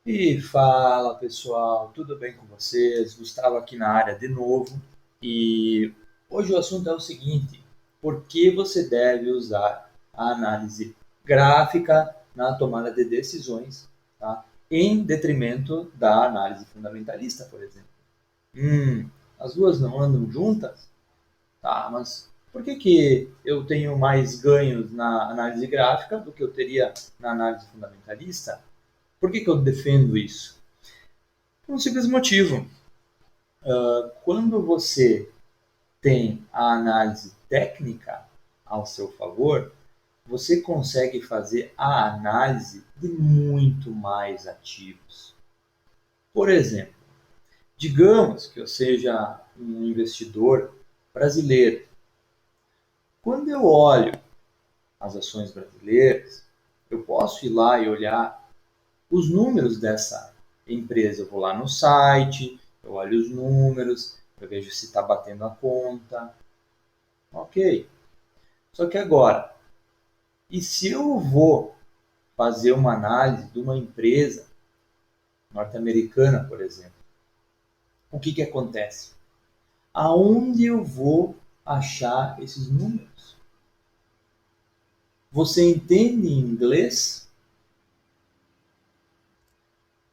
E fala pessoal, tudo bem com vocês? Gustavo aqui na área de novo. E hoje o assunto é o seguinte: por que você deve usar a análise gráfica na tomada de decisões, tá? Em detrimento da análise fundamentalista, por exemplo? Hum, as duas não andam juntas? Tá, mas por que eu tenho mais ganhos na análise gráfica do que eu teria na análise fundamentalista? Por que eu defendo isso? Por um simples motivo. Quando você tem a análise técnica ao seu favor, você consegue fazer a análise de muito mais ativos. Por exemplo, digamos que eu seja um investidor brasileiro. Quando eu olho as ações brasileiras, eu posso ir lá e olhar os números dessa empresa. Eu vou lá no site, eu olho os números, eu vejo se está batendo a conta. Ok. Só que agora, e se eu vou fazer uma análise de uma empresa norte-americana, por exemplo, o que acontece? Aonde eu vou achar esses números? Você entende inglês?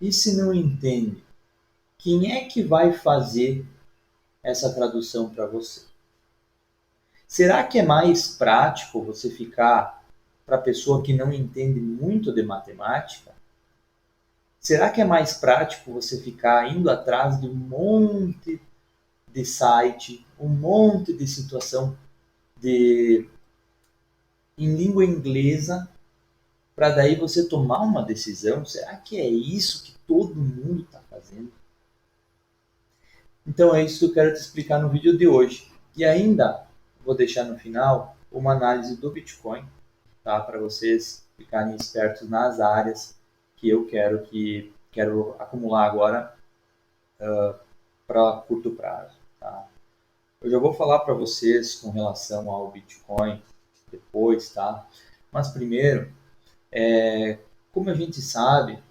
E se não entende, quem é que vai fazer essa tradução para você? Será que é mais prático você ficar para a pessoa que não entende muito de matemática? Será que é mais prático você ficar indo atrás de um monte de site, um monte de situação de em língua inglesa para daí você tomar uma decisão? Será que é isso que todo mundo está fazendo? Então é isso que eu quero te explicar no vídeo de hoje. E ainda vou deixar no final uma análise do Bitcoin, tá? Para vocês ficarem espertos nas áreas que eu quero acumular agora para curto prazo, tá? Eu já vou falar para vocês com relação ao Bitcoin depois, tá? Mas primeiro, como a gente sabe,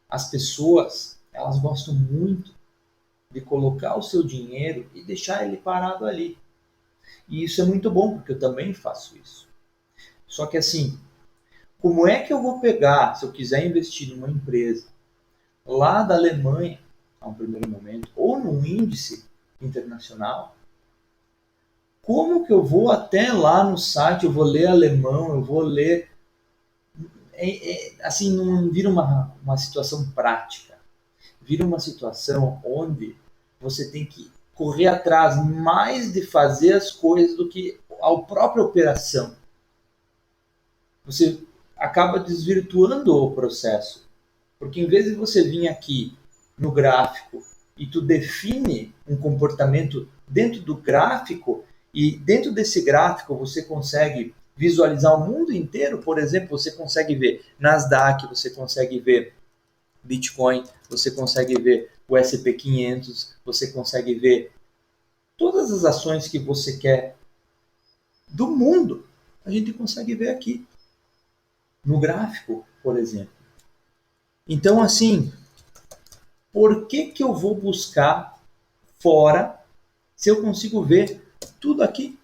as pessoas elas gostam muito de colocar o seu dinheiro e deixar ele parado ali. E isso é muito bom, porque eu também faço isso. Só que assim, como é que eu vou pegar, se eu quiser investir numa empresa lá da Alemanha, a um primeiro momento, ou num índice internacional, como que eu vou até lá no site, eu vou ler alemão, eu vou ler. Assim, não vira uma situação prática, vira uma situação onde você tem que correr atrás mais de fazer as coisas do que a própria operação. Você acaba desvirtuando o processo. Porque em vez de você vir aqui no gráfico e tu define um comportamento dentro do gráfico e dentro desse gráfico você consegue visualizar o mundo inteiro, por exemplo, você consegue ver Nasdaq, você consegue ver Bitcoin, você consegue ver o SP 500, você consegue ver todas as ações que você quer do mundo, a gente consegue ver aqui no gráfico, por exemplo. Então, assim, por que eu vou buscar fora se eu consigo ver tudo aqui?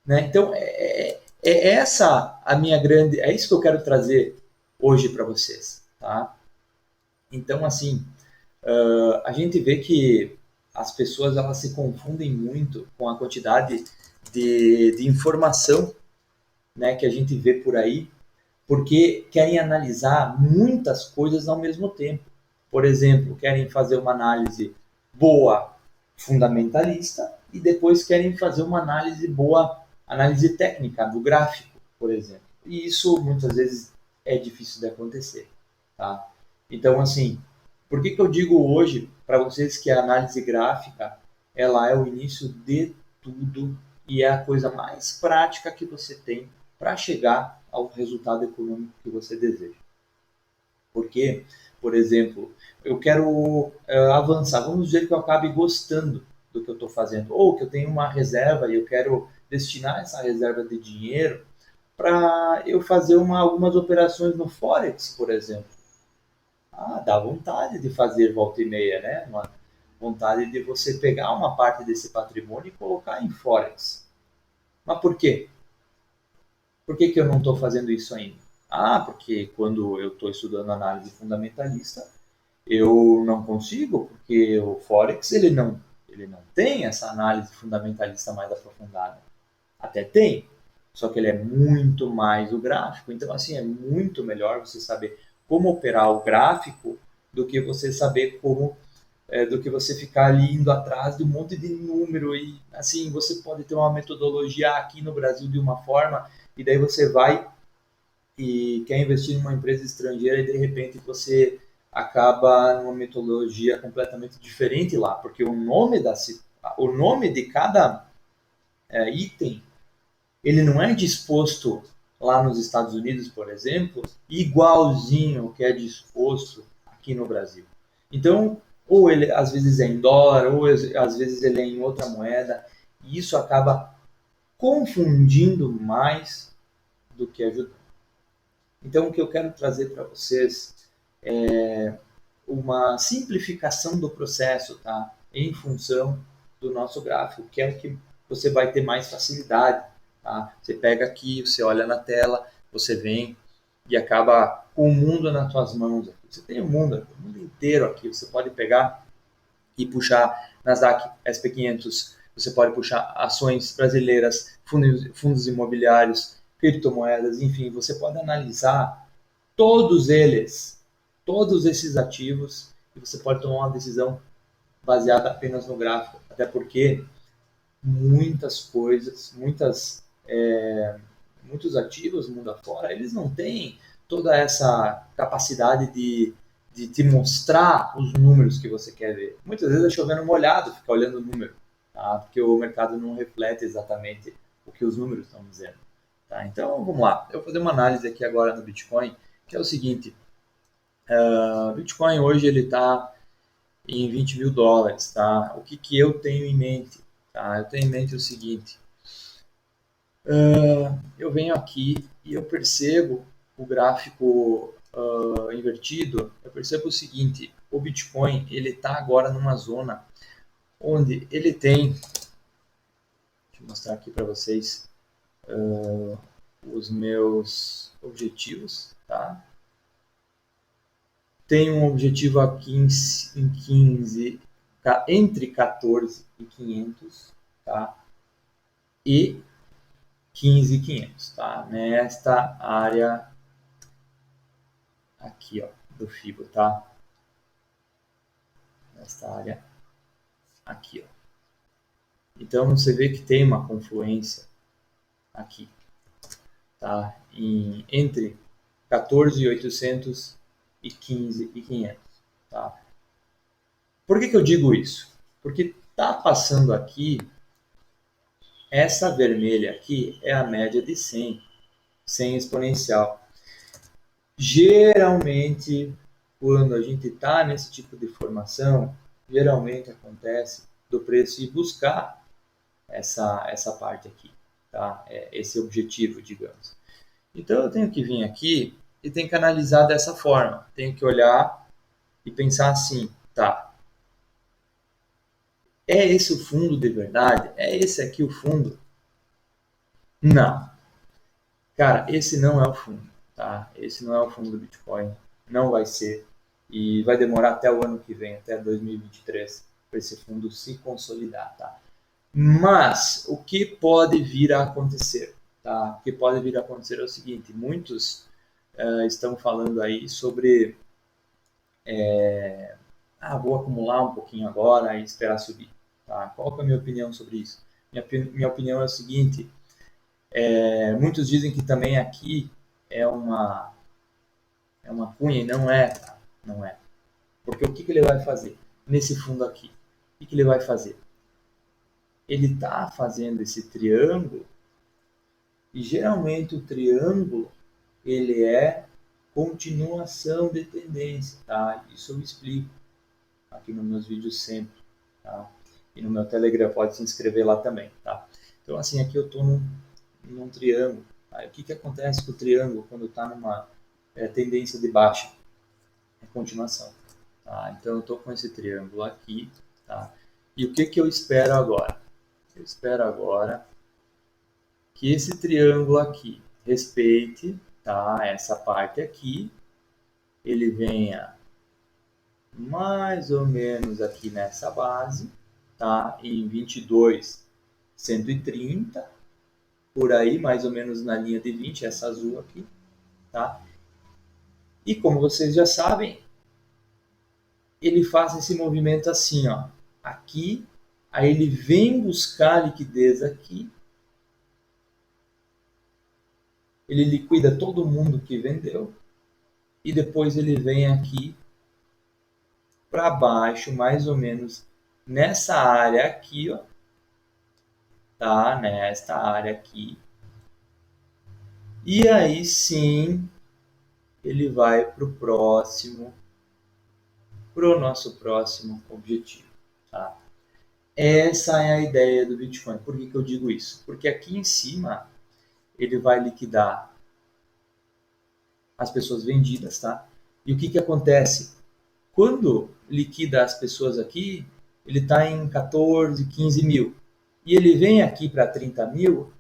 Né? Então, é essa a minha grande. É isso que eu quero trazer hoje para vocês. Tá? Então, assim, a gente vê que as pessoas elas se confundem muito com a quantidade de informação, né, que a gente vê por aí, porque querem analisar muitas coisas ao mesmo tempo. Por exemplo, querem fazer uma análise boa fundamentalista e depois querem fazer uma análise boa, análise técnica do gráfico, por exemplo. E isso muitas vezes é difícil de acontecer, tá? Então, assim, por que eu digo hoje para vocês que a análise gráfica ela é o início de tudo e é a coisa mais prática que você tem para chegar ao resultado econômico que você deseja? Porque, por exemplo, eu quero avançar. Vamos dizer que eu acabe gostando do que eu estou fazendo, ou que eu tenho uma reserva e eu quero destinar essa reserva de dinheiro para eu fazer algumas operações no Forex, por exemplo. Dá vontade de fazer volta e meia, né? Uma vontade de você pegar uma parte desse patrimônio e colocar em Forex. Mas por quê? Por que que eu não estou fazendo isso ainda? Porque quando eu estou estudando análise fundamentalista, eu não consigo, porque o Forex ele não tem essa análise fundamentalista mais aprofundada. Até tem, só que ele é muito mais o gráfico. Então, assim, é muito melhor você saber como operar o gráfico do que você saber do que você ficar ali indo atrás de um monte de número e assim você pode ter uma metodologia aqui no Brasil de uma forma e daí você vai e quer investir em uma empresa estrangeira e de repente você acaba numa metodologia completamente diferente lá, porque o nome de cada item ele não é disposto lá nos Estados Unidos, por exemplo, igualzinho ao que é disposto aqui no Brasil. Então, ou ele às vezes é em dólar, ou às vezes ele é em outra moeda, e isso acaba confundindo mais do que ajudando. Então, o que eu quero trazer para vocês é uma simplificação do processo, tá? Em função do nosso gráfico, que é o que você vai ter mais facilidade, tá? Você pega aqui, você olha na tela, você vem e acaba com o mundo nas suas mãos. Você tem o mundo inteiro aqui. Você pode pegar e puxar Nasdaq SP500, você pode puxar ações brasileiras, fundos imobiliários, criptomoedas, enfim, você pode analisar todos eles, todos esses ativos, e você pode tomar uma decisão baseada apenas no gráfico, até porque muitas coisas, muitos ativos mundo afora, eles não têm toda essa capacidade de te mostrar os números que você quer ver. Muitas vezes é chovendo molhado, ficar olhando o número, tá? Porque o mercado não reflete exatamente o que os números estão dizendo. Tá? Então, vamos lá. Eu vou fazer uma análise aqui agora no Bitcoin, que é o seguinte. O Bitcoin hoje ele está em 20 mil dólares. Tá? O que, que eu tenho em mente? Tá? Eu tenho em mente o seguinte. Eu venho aqui e eu percebo o gráfico invertido, eu percebo o seguinte, o Bitcoin ele está agora numa zona onde ele tem, deixa eu mostrar aqui para vocês os meus objetivos, tá? Tem um objetivo aqui em 15, entre 14 e 500, tá? E 15.500, tá? Nesta área aqui, ó, do Fibo, tá? Nesta área aqui, ó. Então você vê que tem uma confluência aqui, tá? Entre 14.800 e 15.500, tá? Por que que eu digo isso? Porque tá passando aqui, essa vermelha aqui é a média de 100 exponencial. Geralmente, quando a gente está nesse tipo de formação, geralmente acontece do preço ir buscar essa parte aqui, tá? Esse objetivo, digamos. Então eu tenho que vir aqui e tenho que analisar dessa forma. Tenho que olhar e pensar assim, tá? É esse o fundo de verdade? É esse aqui o fundo? Não. Cara, esse não é o fundo, tá? Esse não é o fundo do Bitcoin. Não vai ser. E vai demorar até o ano que vem, até 2023, para esse fundo se consolidar, tá? Mas o que pode vir a acontecer? Tá? O que pode vir a acontecer é o seguinte: muitos estão falando aí sobre vou acumular um pouquinho agora e esperar subir. Tá? Qual que é a minha opinião sobre isso? Minha opinião é o seguinte: muitos dizem que também aqui é uma cunha e não é, tá? Não é. Porque o que, que ele vai fazer nesse fundo aqui? O que, que ele vai fazer? Ele está fazendo esse triângulo e geralmente o triângulo ele é continuação de tendência, tá? Isso eu explico aqui nos meus vídeos sempre, tá? E no meu Telegram pode se inscrever lá também, tá? Então assim, aqui eu estou num triângulo. Tá? O que que acontece com o triângulo quando está numa tendência de baixa? é continuação. Tá? Então eu estou com esse triângulo aqui, tá? E o que, que eu espero agora? Eu espero agora que esse triângulo aqui respeite, tá? Essa parte aqui, ele venha mais ou menos aqui nessa base, tá? Em 22, 130, por aí, mais ou menos na linha de 20, essa azul aqui, tá? E como vocês já sabem, ele faz esse movimento assim, ó, aqui, aí ele vem buscar a liquidez aqui, ele liquida todo mundo que vendeu, e depois ele vem aqui para baixo, mais ou menos nessa área aqui, ó, tá? Nesta área aqui. E aí sim, ele vai para o nosso próximo objetivo, tá? Essa é a ideia do Bitcoin. Por que eu digo isso? Porque aqui em cima ele vai liquidar as pessoas vendidas, tá? E o que acontece? Quando liquida as pessoas aqui, ele está em 14, 15 mil. E ele vem aqui para 30 mil,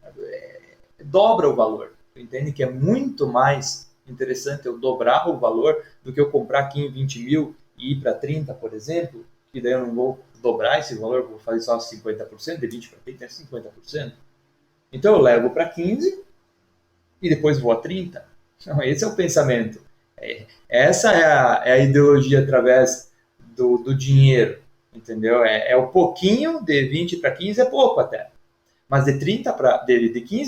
dobra o valor. Entende que é muito mais interessante eu dobrar o valor do que eu comprar aqui em 20 mil e ir para 30, por exemplo, que daí eu não vou dobrar esse valor, vou fazer só 50%, de 20 para 30 é 50%. Então eu levo para 15 e depois vou a 30. Então, esse é o pensamento. Essa é a ideologia através do dinheiro, entendeu? É o pouquinho, de 20 para 15 é pouco até. Mas de 15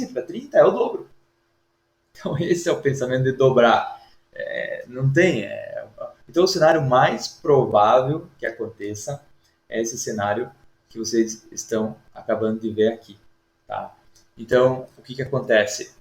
para 30 é o dobro. Então, esse é o pensamento de dobrar. Não tem. Então, o cenário mais provável que aconteça é esse cenário que vocês estão acabando de ver aqui. Tá? Então, o que acontece?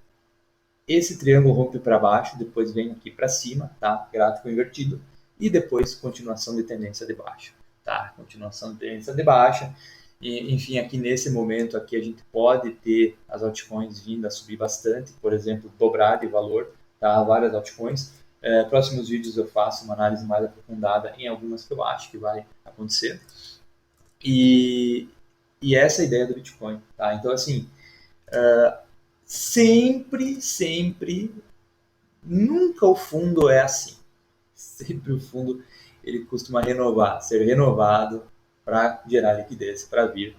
Esse triângulo rompe para baixo, depois vem aqui para cima, tá? Gráfico invertido. E depois continuação de tendência de baixa. Tá? Continuação de tendência de baixa. E, enfim, aqui nesse momento aqui a gente pode ter as altcoins vindo a subir bastante, por exemplo, dobrar de valor, tá? Várias altcoins. Próximos vídeos eu faço uma análise mais aprofundada em algumas que eu acho que vai acontecer. E essa é a ideia do Bitcoin, tá? Então, assim, sempre, nunca o fundo é assim. Sempre o fundo ele costuma ser renovado para gerar liquidez para vir.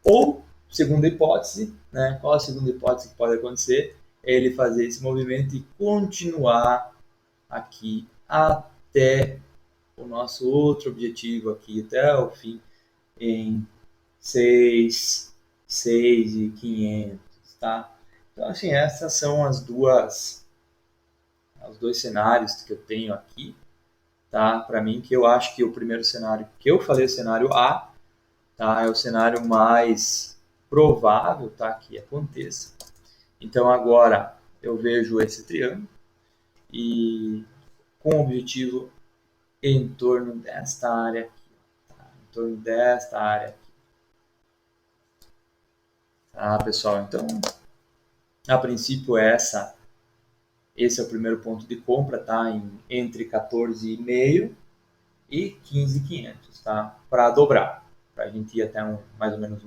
Ou, segunda hipótese, né? Qual a segunda hipótese que pode acontecer? É ele fazer esse movimento e continuar aqui até o nosso outro objetivo aqui, até o fim, em 6.500, tá? Então, assim, essas são os dois cenários que eu tenho aqui, tá? Para mim, que eu acho que o primeiro cenário que eu falei, o cenário A, tá? É o cenário mais provável, tá? Que aconteça. Então, agora eu vejo esse triângulo e com o objetivo em torno desta área aqui, tá? Em torno desta área aqui. Tá, pessoal? Então, a princípio, esse é o primeiro ponto de compra, tá? Entre 14,5 e 15.500, tá? Para dobrar, para a gente ir até mais ou menos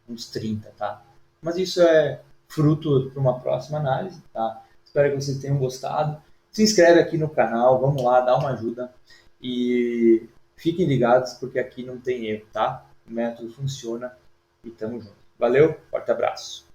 uns 30, tá? Mas isso é fruto para uma próxima análise, tá? Espero que vocês tenham gostado. Se inscreve aqui no canal, vamos lá, dá uma ajuda e fiquem ligados porque aqui não tem erro, tá? O método funciona e tamo junto. Valeu, forte abraço.